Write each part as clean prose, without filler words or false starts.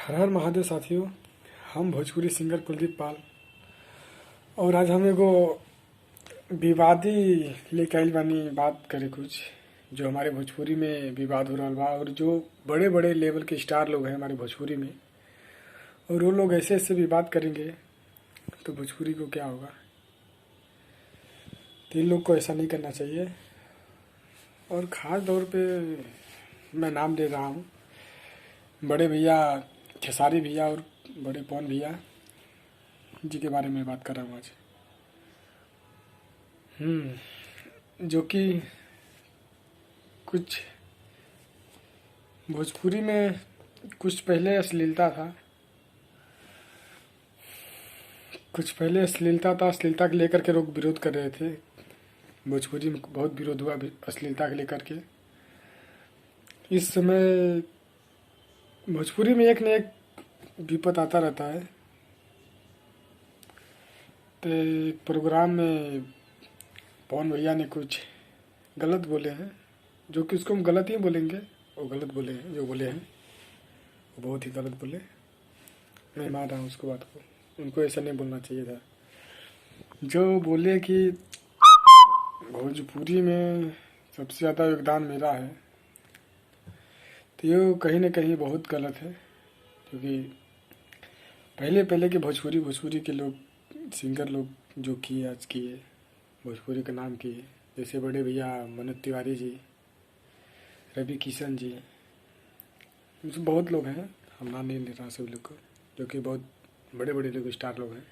हर हर महादेव साथियों। हम भोजपुरी सिंगर कुलदीप पाल और आज हम एगो विवादी लेके आइल बानी बात करे कुछ जो हमारे भोजपुरी में विवाद हो रहा बा और जो बड़े बड़े लेवल के स्टार लोग हैं हमारे भोजपुरी में और वो लोग ऐसे ऐसे विवाद करेंगे तो भोजपुरी को क्या होगा। तो इन लोग को ऐसा नहीं करना चाहिए और ख़ास तौर पे मैं नाम दे रहा हूँ बड़े भैया खेसारी भैया और बड़े पवन भैया जी के बारे में बात कर रहा हूँ आज। जो कि कुछ भोजपुरी में कुछ पहले अश्लीलता था, अश्लीलता के लेकर के लोग विरोध कर रहे थे। भोजपुरी में बहुत विरोध हुआ अश्लीलता के लेकर के। इस समय भोजपुरी में एक न एक विपद आता रहता है। तो एक प्रोग्राम में पवन भैया ने कुछ गलत बोले हैं, जो कि उसको हम गलत ही बोलेंगे। वो गलत बोले हैं, जो बोले हैं वो बहुत ही गलत बोले। मैं मान रहा हूँ उसको, बात को। उनको ऐसा नहीं बोलना चाहिए था। जो बोले कि भोजपुरी में सबसे ज़्यादा योगदान मेरा है, तो ये कहीं ना कहीं बहुत गलत है। क्योंकि पहले के भोजपुरी के लोग सिंगर लोग जो किए आज किए, भोजपुरी का नाम किए, जैसे बड़े भैया मनोज तिवारी जी, रवि किशन जी, बहुत लोग हैं, हम नाम नहीं ले रहा सभी लोग को, जो कि बहुत बड़े बड़े लोग स्टार लोग हैं।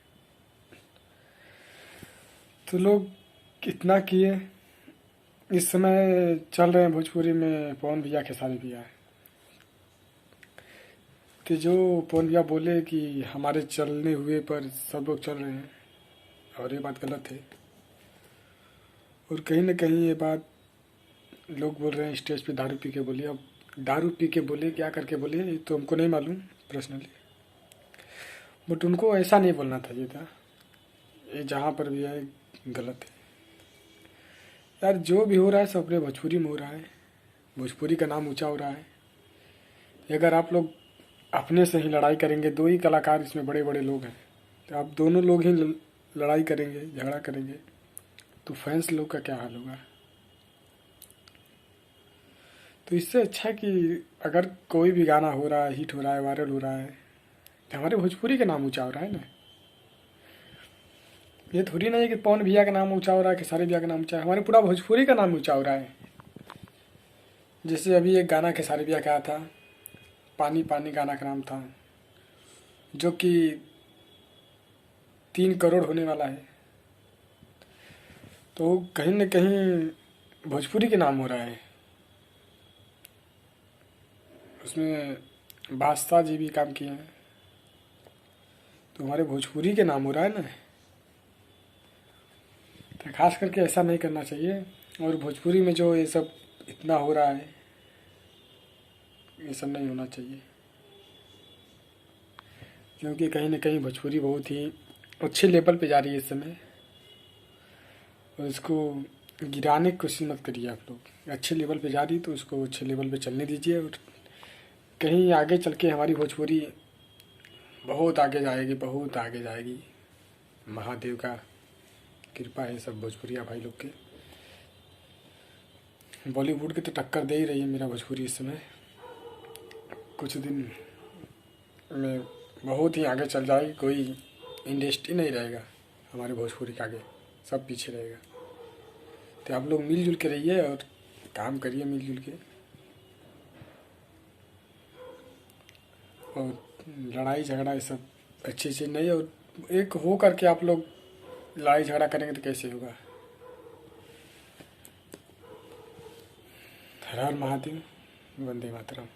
तो लोग कितना किए। इस समय चल रहे हैं भोजपुरी में पवन भैया खेसारी भैया। तो जो पवन भैया बोले कि हमारे चलने हुए पर सब लोग चल रहे हैं, और ये बात गलत है। और कहीं ना कहीं ये बात लोग बोल रहे हैं स्टेज पे दारू पी के बोले। अब दारू पी के बोले, क्या करके बोले, ये तो हमको नहीं मालूम पर्सनली, बट उनको ऐसा नहीं बोलना चाहिए था। ये जहाँ पर भी है गलत है यार। जो भी हो रहा है सब अपने भोजपुरी में हो रहा है, भोजपुरी का नाम ऊंचा हो रहा है। अगर आप लोग अपने से ही लड़ाई करेंगे, दो ही कलाकार इसमें बड़े बड़े लोग हैं, तो आप दोनों लोग ही लड़ाई करेंगे, झगड़ा करेंगे, तो फैंस लोग का क्या हाल होगा। तो इससे अच्छा कि अगर कोई भी गाना हो रहा है, हिट हो रहा है, वायरल हो रहा है, तो हमारे भोजपुरी का नाम ऊंचा हो रहा है ना। ये थोड़ी नहीं है कि पवन भैया का नाम ऊंचा हो रहा है, खेसारी भैया का नाम ऊंचा है, हमारे पूरा भोजपुरी का नाम ऊंचा हो रहा है। जैसे अभी एक गाना खेसारी भैया का आया था, पानी पानी गाना का नाम था, जो कि 3 करोड़ होने वाला है। तो कहीं न कहीं भोजपुरी के नाम हो रहा है। उसमें बादशाह जी भी काम किए हैं, तो हमारे भोजपुरी के नाम हो रहा है ना। तो खास करके ऐसा नहीं करना चाहिए। और भोजपुरी में जो ये सब इतना हो रहा है, ये सब नहीं होना चाहिए। क्योंकि कहीं ना कहीं भोजपुरी बहुत ही अच्छे लेवल पे जा रही है इस समय, और इसको गिराने की कोशिश मत करिए आप लोग। अच्छे लेवल पे जा रही तो उसको अच्छे लेवल पे चलने दीजिए, और कहीं आगे चल के हमारी भोजपुरी बहुत आगे जाएगी, बहुत आगे जाएगी। महादेव का कृपा है सब भोजपुरिया भाई लोग के। बॉलीवुड की तो टक्कर दे ही रही है मेरा भोजपुरी इस समय। कुछ दिन में बहुत ही आगे चल जाएगी, कोई इंडस्ट्री नहीं रहेगा हमारे भोजपुरी के आगे, सब पीछे रहेगा। तो आप लोग मिलजुल के रहिए और काम करिए मिलजुल के, और लड़ाई झगड़ा ये सब अच्छी चीज़ नहीं है। और एक हो करके आप लोग लड़ाई झगड़ा करेंगे तो कैसे होगा। हर हर महादेव, वंदे मातरम।